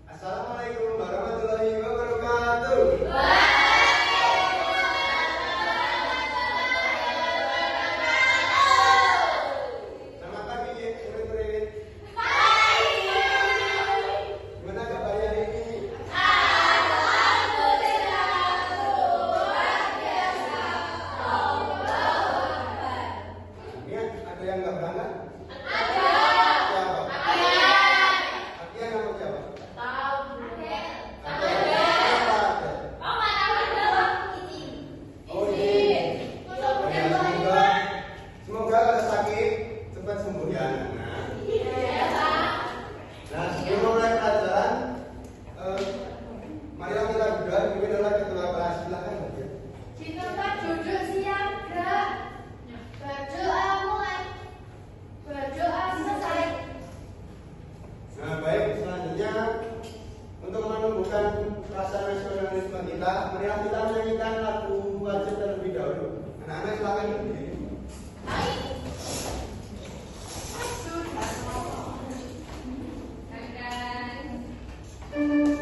Assalamualaikum warahmatullahi wabarakatuh. Selamat pagi, murid-murid. Gimana kabarnya hari ini? Ini ada yang nggak berangkat? Untuk menumbuhkan rasa nasionalisme kita, marilah kita menyanyikan lagu wajib terlebih dahulu. Anak-anak silakan berdiri. Oh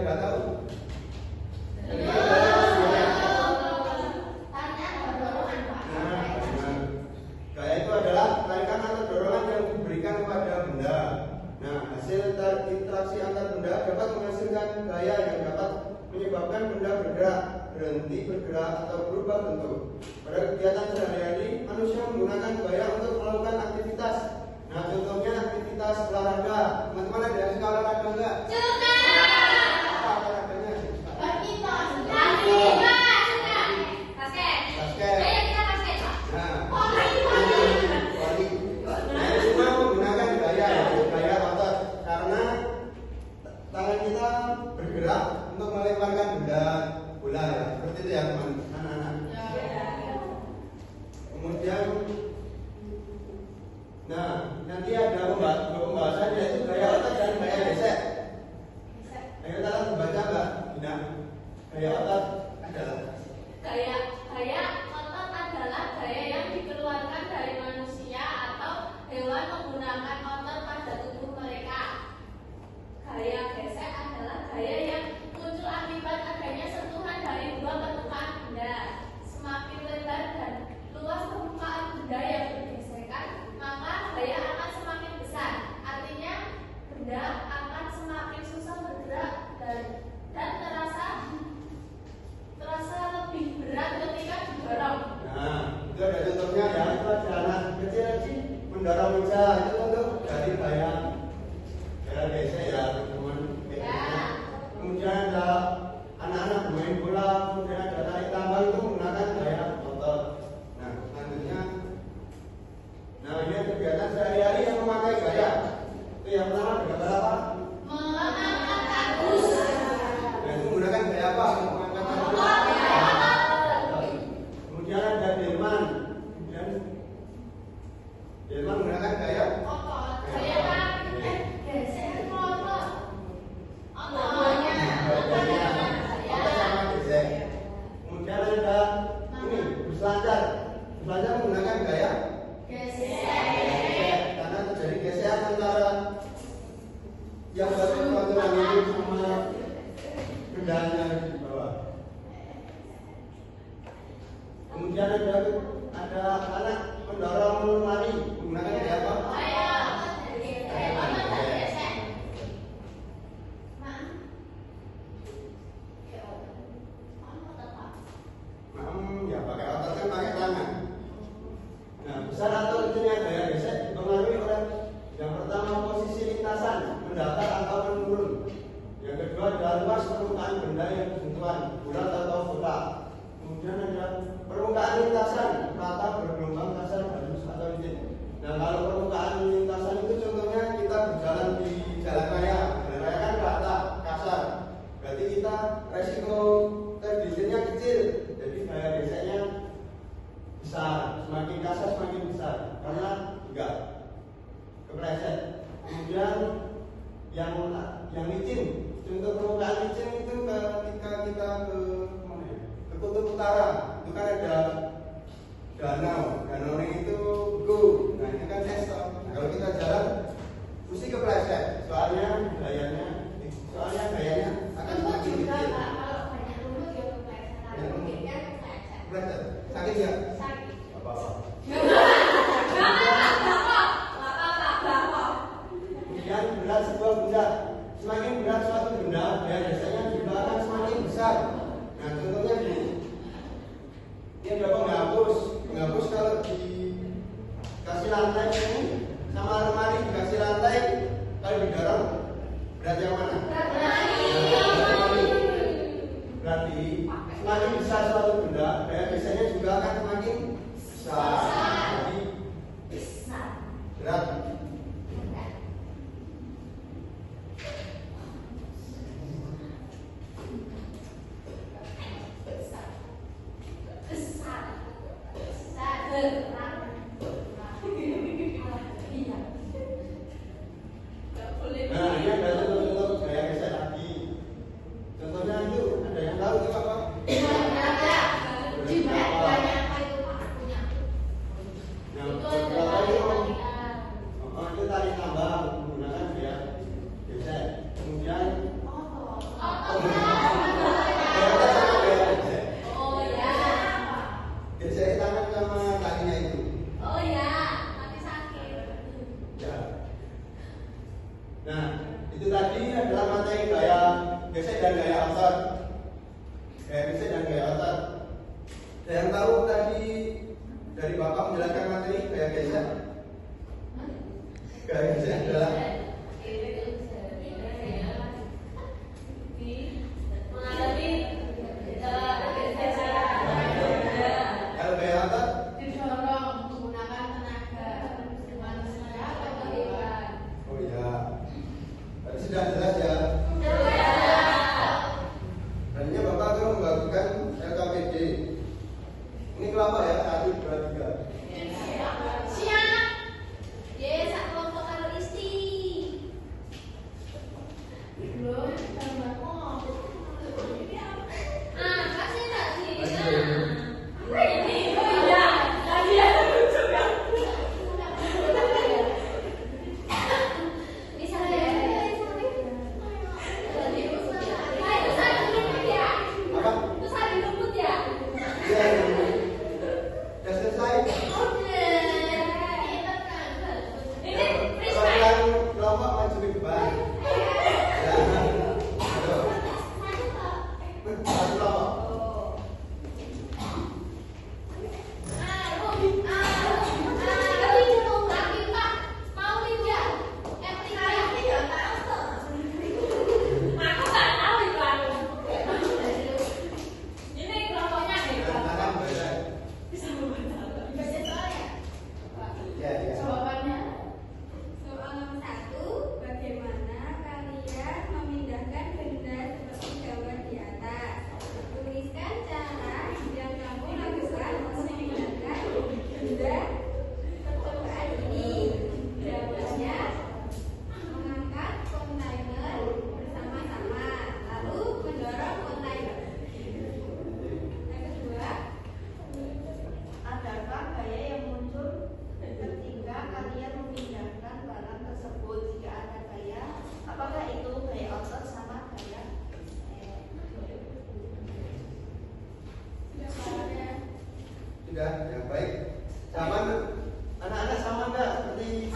tidak tahu? Gaya itu adalah tarikan atau dorongan yang diberikan kepada benda. Nah, hasil interaksi antar benda dapat menghasilkan gaya yang dapat menyebabkan benda bergerak, berhenti bergerak, atau berubah bentuk. Pada kegiatan sehari-hari, manusia menggunakan gaya untuk melakukan aktivitas. Nah, contohnya aktivitas olahraga. Teman-teman ada yang suka olahraga enggak? Apa olahraganya? Basket. Nah, semua menggunakan gaya otot karena tangan kita bergerak untuk melemparkan benda bola ya, seperti itu ya teman-teman. Kemudian, nah nanti ada pembahasan yaitu gaya otot dan gaya gesek. Ayo kita membaca nggak? Tidak. Gaya otot adalah Gaya otot adalah gaya yang dikeluarkan dari manusia atau hewan menggunakan otot pada tubuh mereka. Gaya gesek adalah gaya yang muncul akibat adanya sentuhan dari dua permukaan benda. Semakin lebar dan luas permukaan benda yang bergesekan, maka gaya akan semakin besar. Artinya benda akan semakin susah bergerak dan terasa lebih berat ketika didorong. Nah, itu ada contohnya ya, itu ada anak kecil mendorong meja, itu untuk dari gaya gesek ya teman-teman. Kemudian ada anak-anak bermain bola, kemudian ada tarik tambang itu menggunakan gaya otot. Nah, selanjutnya, nah ini kegiatan sehari-hari yang memakai gaya. Itu yang pertama gambar apa? Mengangkat kardus. Nah, itu menggunakan gaya apa? Mengangkat kardus. Kemudian ada delman. Delman menggunakan gaya Otot. Gaya gesek otot. Ototnya. otot sama gesek. Kemudian ada ini berselancar. Berselancar menggunakan gaya Gesek. karena terjadi gesekan antara yang batu ini sama bendanya di bawah. Kemudian ada anak mendorong lari menggunakan gaya apa? Ya pakai otot kan pakai tangan. Nah, besar atau kecilnya gaya gesek dipengaruhi oleh yang pertama posisi lintasan mendatar atau menurun. Yang kedua adalah luas permukaan benda yang bersentuhan bulat atau kotak. Kemudian ada permukaan lintasan rata bergelombang kasar halus atau licin. Nah, kalau permukaan lintasan itu contohnya kita berjalan di jalan raya kan rata kasar. Berarti kita resiko tergelincirnya kecil. Jadi gaya geseknya besar, semakin kasar semakin besar karena enggak kepleset. Kemudian yang licin, contoh permukaan licin itu ketika kita ke mana ya? Ke kutub utara, itu kan ada danau itu go. Nah itu kan es. Nah, kalau kita jalan mesti kepleset, soalnya gayanya akan semakin kecil. Kepleset, sakit ya? Sakit. Apa-apa. Kemudian berat sebuah benda, semakin berat suatu benda, ya biasanya juga akan semakin besar. Nah contohnya gini, ini ada penghapus kalau dikasih lantai ini sama lemari dikasih lantai, kalau didorong berat yang mana? Berarti semakin besar suatu benda, daya biasanya juga akan semakin besar. Jadi berat. Nah, itu tadi adalah materi gaya gesek dan gaya otot. Gaya gesek dan gaya otot. Ada yang tahu tadi dari Bapak menjelaskan materi gaya gesek? Gaya gesek adalah kalau gaya otot didorong menggunakan tenaga manusia atau hewan. oh iya, tadi sudah jelas ya. Tadinya Bapak akan membagikan LKPD. Ini kelompok ya, 1, 2, 3. Siap. Yes, sak kelompok karo isti. Belum tambah kok. Ah, kasih tak sih. Ini ya, tadi ada lucu ya. Misalnya Apa? terus ada rumput ya? Iya, sudah selesai. Ini Kalau freestyle. yang kelompok maju ke depan. Ya, ayo. Satu kelompok. Tangan boleh. Ya, ya. Soal nomor 1, bagaimana kalian memindahkan benda seperti gambar di atas? Tuliskan cara yang kamu lakukan untuk memindahkan benda percobaan ini. Jawabannya, mengangkat kontainer bersama-sama, lalu mendorong kontainer. Yang kedua, Adakah gaya yang muncul ketika kalian memindahkan barang tersebut? Jika ada gaya, apakah itu gaya otot sama gaya? Sudah, ya baik. Sama anak-anak sama enggak seperti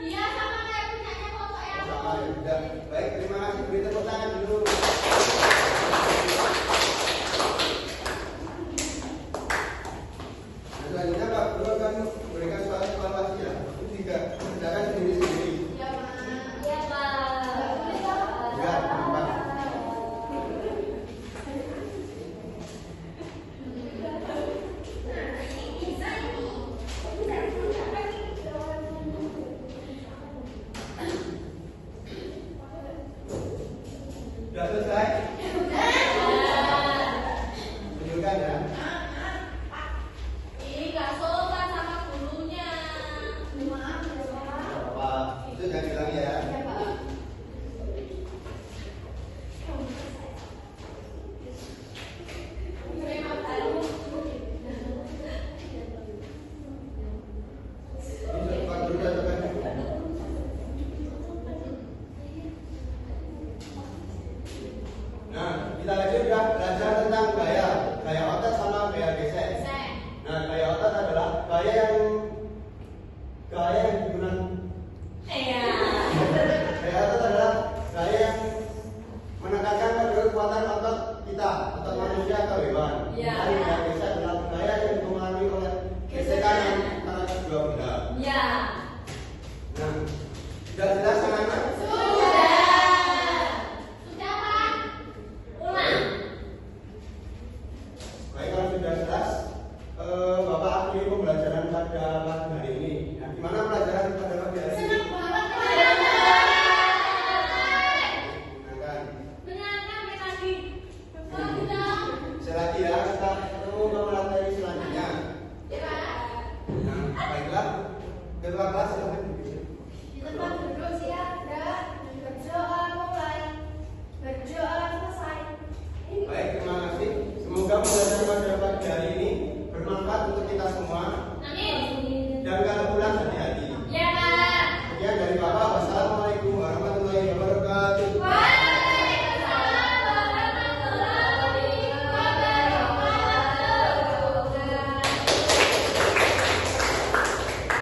Dia sama kayak punyanya foto ya. sama ya? Sudah. Baik, terima kasih. Beri tepuk tangan dulu. Nah, selanjutnya Pak Guru akan memberikan suatu evaluasi ya. Itu juga kerjakan sendiri-sendiri. Iya, Pak. Ya, Pak. Sudah selesai? Tunjukkan ya. Ih, nggak sopan sama gurunya. Pak, itu jangan bilang ya. Ini Pak Guru cocokkan dulu. Nah, kita tadi sudah belajar tentang gaya otot sama gaya gesek. Nah, gaya otot adalah gaya yang digunakan. Iya. Gaya otot adalah gaya yang menekankan pada kekuatan otot kita, otot manusia atau hewan. Iya. Dan gaya gesek adalah gaya yang dipengaruhi oleh gesekan antara kedua benda. Iya. Nah, sudah jelas anak-anak? Sudah, Pak. Ulang. Baik, kalau sudah jelas, Bapak akhiri pembelajaran pada pagi hari ini. Nah, gimana pelajaran pada pagi hari ini? Senang banget. Gunakan. Menyenangkan ya tadi. Lagi dong. Selagi ya, kita ketemu ke materi selanjutnya. Ya, Pak. Nah, baiklah, ketua kelas silahkan. Di tempat duduk siap dan berdoa mulai, berdoa selesai. Baik, terima kasih. Semoga pembelajaran pada pagi hari ini bermanfaat untuk kita semua.